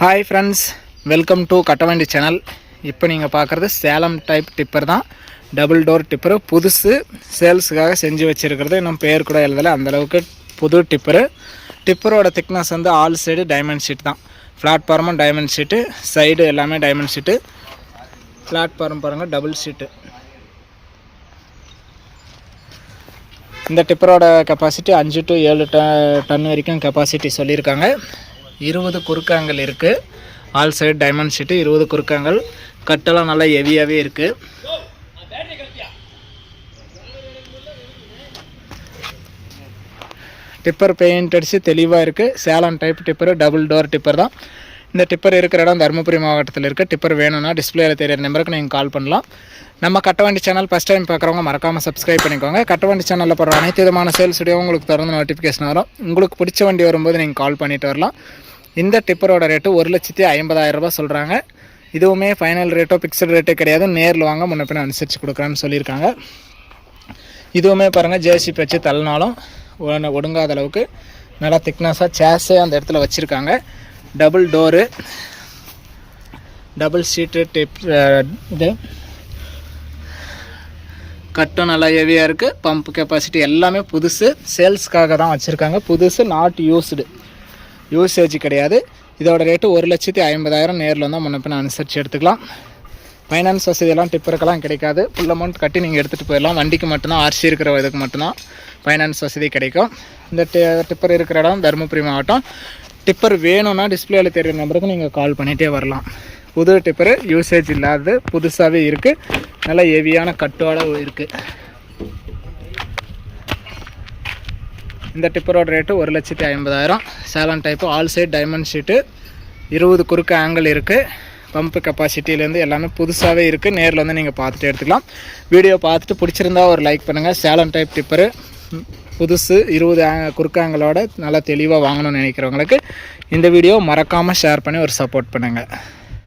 Hi friends, welcome to Kattavandi channel. இப்போ நீங்கள் பார்க்குறது சேலம் டைப் டிப்பர் தான். டபுள் டோர் டிப்பரு, புதுசு, சேல்ஸுக்காக செஞ்சு வச்சுருக்கிறது. இன்னும் பேர் கூட எழுதலை, அந்தளவுக்கு புது டிப்பரு. டிப்பரோட திக்னஸ் வந்து ஆல் சைடு டைமண்ட் ஷீட் தான். பிளாட்ஃபார்மும் டைமண்ட் ஷீட்டு, சைடு எல்லாமே டைமண்ட் ஷீட்டு. பிளாட்ஃபார்ம் பாருங்கள், டபுள் ஷீட்டு. இந்த டிப்பரோட கெப்பாசிட்டி 5 to 7 டன் வரைக்கும் கெப்பாசிட்டி சொல்லியிருக்காங்க. 20 குறுக்காங்கல் இருக்குது. All side diamond sheet, 20 குறுக்காங்கல். கட்டெல்லாம் நல்லா ஹெவியாகவே இருக்குது. டிப்பர் பெயிண்ட் அடித்து தெளிவாக இருக்குது. Salem type tipper, double door tipper தான். இந்த டிப்பர் இருக்கிற இடம் தருமபுரி மாவட்டத்தில் இருக்குது. டிப்பர் வேணும்னா டிஸ்பிளேயில் தெரியிற நம்பருக்கு நீங்கள் கால் பண்ணலாம். நம்ம கட்டவண்டி சேனல் ஃபஸ்ட் டைம் பார்க்குறவங்க மறக்காமல் சப்ஸ்கிரைப் பண்ணிக்கோங்க. கட்டவண்டி சேனலில் போடுற அனைத்து விதமான சேல்ஸ் வீடியோ உங்களுக்கு தொடர்ந்து நோட்டிஃபிகேஷன் வரும். உங்களுக்கு பிடிச்ச வண்டி வரும்போது நீங்கள் கால் பண்ணிட்டு வரலாம். இந்த டிப்பரோட ரேட்டு 1,50,000 ரூபா சொல்கிறாங்க. இதுவுமே ஃபைனல் ரேட்டோ ஃபிக்ஸட் ரேட்டே கிடையாது. நேரில் வாங்க முன்ன பின்ன அனுசரித்து கொடுக்குறான்னு சொல்லியிருக்காங்க. இதுவுமே பாருங்கள், ஜேசிபி வச்சு தள்ளினாலும் ஒடுங்காத அளவுக்கு நல்லா திக்னஸாக சேஸே அந்த இடத்துல வச்சுருக்காங்க. Double door, double sheet dip. இது கட்டும் நல்லா ஹெவியாக இருக்குது. பம்ப் கெப்பாசிட்டி எல்லாமே புதுசு, சேல்ஸ்க்காக தான் வச்சுருக்காங்க. புதுசு, நாட் யூஸ்டு, யூசேஜ் கிடையாது. இதோட ரேட்டு 1,50,000. நேரில் வந்தால் முன்ன பின்ன அனுசரித்து எடுத்துக்கலாம். ஃபைனான்ஸ் வசதியெல்லாம் டிப்பருக்கெல்லாம் கிடைக்காது. ஃபுல் அமௌண்ட் கட்டி நீங்கள் எடுத்துகிட்டு போயிடலாம். வண்டிக்கு மட்டும்தான், ஆர்சி இருக்கிற இதுக்கு மட்டும்தான் ஃபைனான்ஸ் வசதி கிடைக்கும். இந்த டிப்பர் இருக்கிற இடம் தருமபுரி மாவட்டம். டிப்பர் வேணும்னா டிஸ்பிளேயில் தெரிகிற நம்பருக்கு நீங்கள் கால் பண்ணிகிட்டே வரலாம். புது டிப்பரு, யூசேஜ் இல்லாதது, புதுசாகவே இருக்குது. நல்லா ஹெவியான கட்டோட இருக்குது. இந்த டிப்பரோட rate 1,50,000. Salem type, all side diamond sheet, 20 குறுக்கு ஆங்கிள் இருக்குது. பம்பு கெப்பாசிட்டிலேருந்து எல்லாமே புதுசாகவே இருக்குது. நேரில் வந்து நீங்கள் பார்த்துட்டு எடுத்துக்கலாம். வீடியோ பார்த்துட்டு பிடிச்சிருந்தா ஒரு லைக் பண்ணுங்கள். சேலம் டைப் டிப்பரு புதுசு, 20 குறுக்காங்களோட நல்லா தெளிவாக வாங்கணும்னு நினைக்கிறவங்களுக்கு இந்த வீடியோ மறக்காமல் ஷேர் பண்ணி ஒரு சப்போர்ட் பண்ணுங்கள்.